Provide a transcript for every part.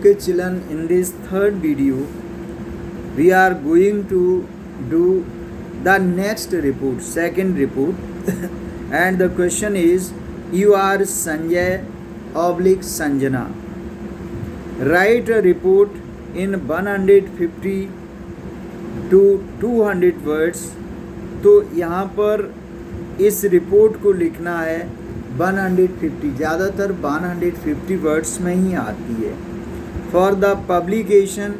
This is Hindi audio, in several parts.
Okay children, in this third video we are going to do the next report, second report and the question is, you are Sanjay oblique Sanjana, write a report in 150 to 200 words. तो यहाँ पर इस रिपोर्ट को लिखना है 150, ज़्यादातर 150 वर्ड्स में ही आती है. For the publication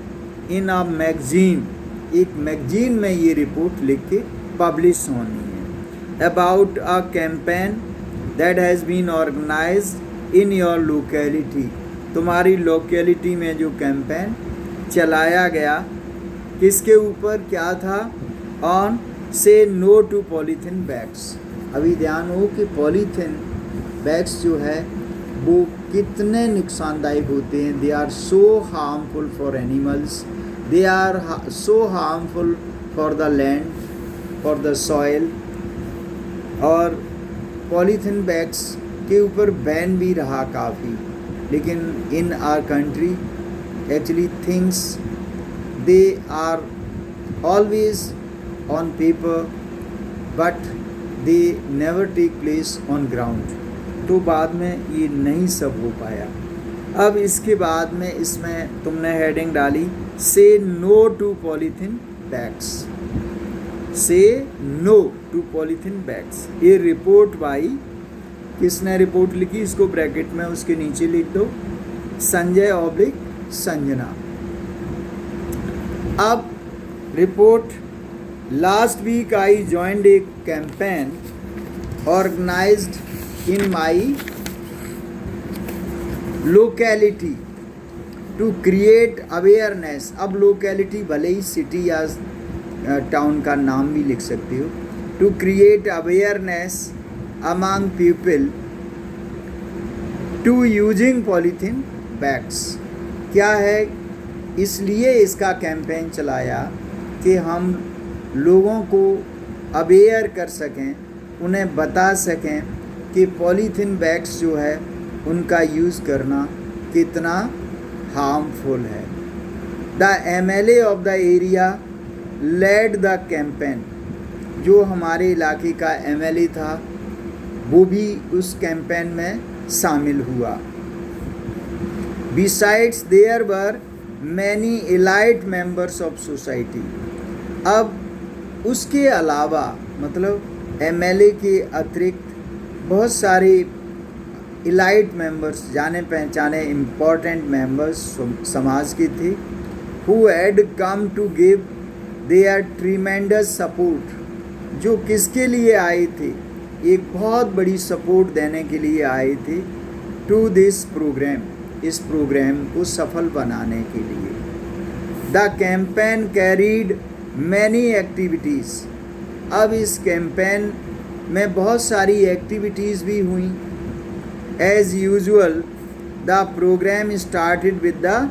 in a magazine, एक मैगजीन में ये रिपोर्ट लिख के पब्लिश होनी है. About a campaign that has been organised in your locality, तुम्हारी लोकेलिटी में जो कैंपेन चलाया गया किसके ऊपर, क्या था, ऑन से नो टू पॉलीथीन बैग्स. अभी ध्यान हो कि पॉलीथीन बैग्स जो है वो कितने नुकसानदायक होते हैं. They are so harmful for animals, they are so harmful for the land, for the soil. और पॉलीथीन बैग्स के ऊपर बैन भी रहा काफ़ी, लेकिन in our country actually things they are always on paper but they never take place on ground. तो बाद में ये नहीं सब हो पाया. अब इसके बाद में इसमें तुमने हेडिंग डाली से नो टू पॉलीथीन बैग्स, से नो टू पॉलीथीन बैग्स. ये रिपोर्ट बाई किसने रिपोर्ट लिखी, इसको ब्रैकेट में उसके नीचे लिख दो, संजय ऑब्लिक संजना. अब report, last week I joined a campaign organized in my locality to create awareness. अब locality भले ही city या town का नाम भी लिख सकते हो. To create awareness among people to using polythene bags. क्या है, इसलिए इसका कैंपेन चलाया कि हम लोगों को अवेयर कर सकें, उन्हें बता सकें कि पॉलीथीन बैग्स जो है उनका यूज़ करना कितना हार्मफुल है. The MLA of the area led the campaign. जो हमारे इलाके का MLA था वो भी उस कैंपेन में शामिल हुआ. Besides there were many elite members of society. अब उसके अलावा मतलब MLA के अतिरिक्त बहुत सारे इलाइट मेंबर्स, जाने पहचाने इम्पोर्टेंट मेंबर्स समाज के थे, who had come to give their tremendous support. जो किसके लिए आए थे, एक बहुत बड़ी सपोर्ट देने के लिए आए थे टू दिस प्रोग्राम, इस प्रोग्राम को सफल बनाने के लिए. The campaign carried many activities. अब इस कैंपेन में बहुत सारी एक्टिविटीज़ भी हुई. As usual the programme started with the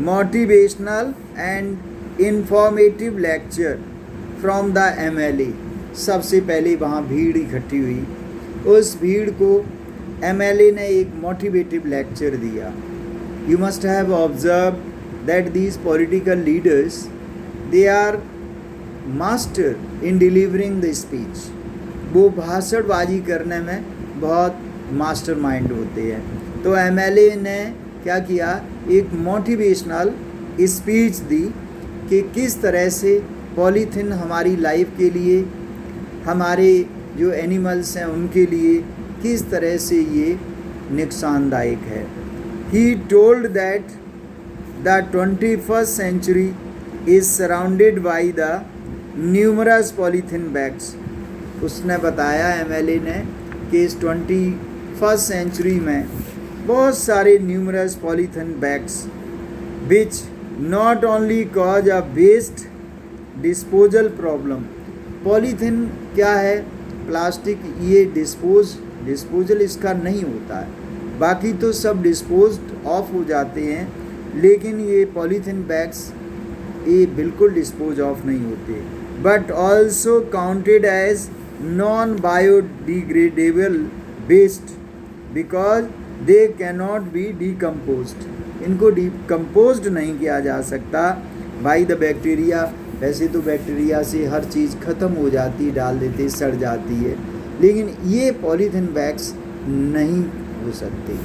motivational and informative lecture from the MLA. सबसे पहले वहाँ भीड़ इकट्ठी हुई, उस भीड़ को MLA ने एक मोटिवेटिव लेक्चर दिया. You must have observe that these political leaders they are master in delivering the speech. वो भाषणबाजी करने में बहुत मास्टर माइंड होते हैं. तो MLA ने क्या किया, एक मोटिवेशनल स्पीच दी कि किस तरह से पॉलीथीन हमारी लाइफ के लिए, हमारे जो एनिमल्स हैं उनके लिए किस तरह से ये नुकसानदायक है. He told that the 21st century is surrounded by the numerous polythene bags. उसने बताया MLA ने कि इस 21st सेंचुरी में बहुत सारे numerous polythene bags which not only cause a waste disposal problem. Polythene क्या है, प्लास्टिक, ये डिस्पोजल इसका नहीं होता है, बाकी तो सब डिस्पोज ऑफ हो जाते हैं, लेकिन ये पॉलीथीन बैग्स ये बिल्कुल डिस्पोज ऑफ नहीं होते. But also counted as non biodegradable waste because they cannot be decomposed. इनको डिकम्पोज्ड नहीं किया जा सकता बाई द बैक्टीरिया। वैसे तो बैक्टीरिया से हर चीज़ ख़त्म हो जाती, डाल देते, सड़ जाती है, लेकिन ये पॉलीथीन बैग्स नहीं हो सकते।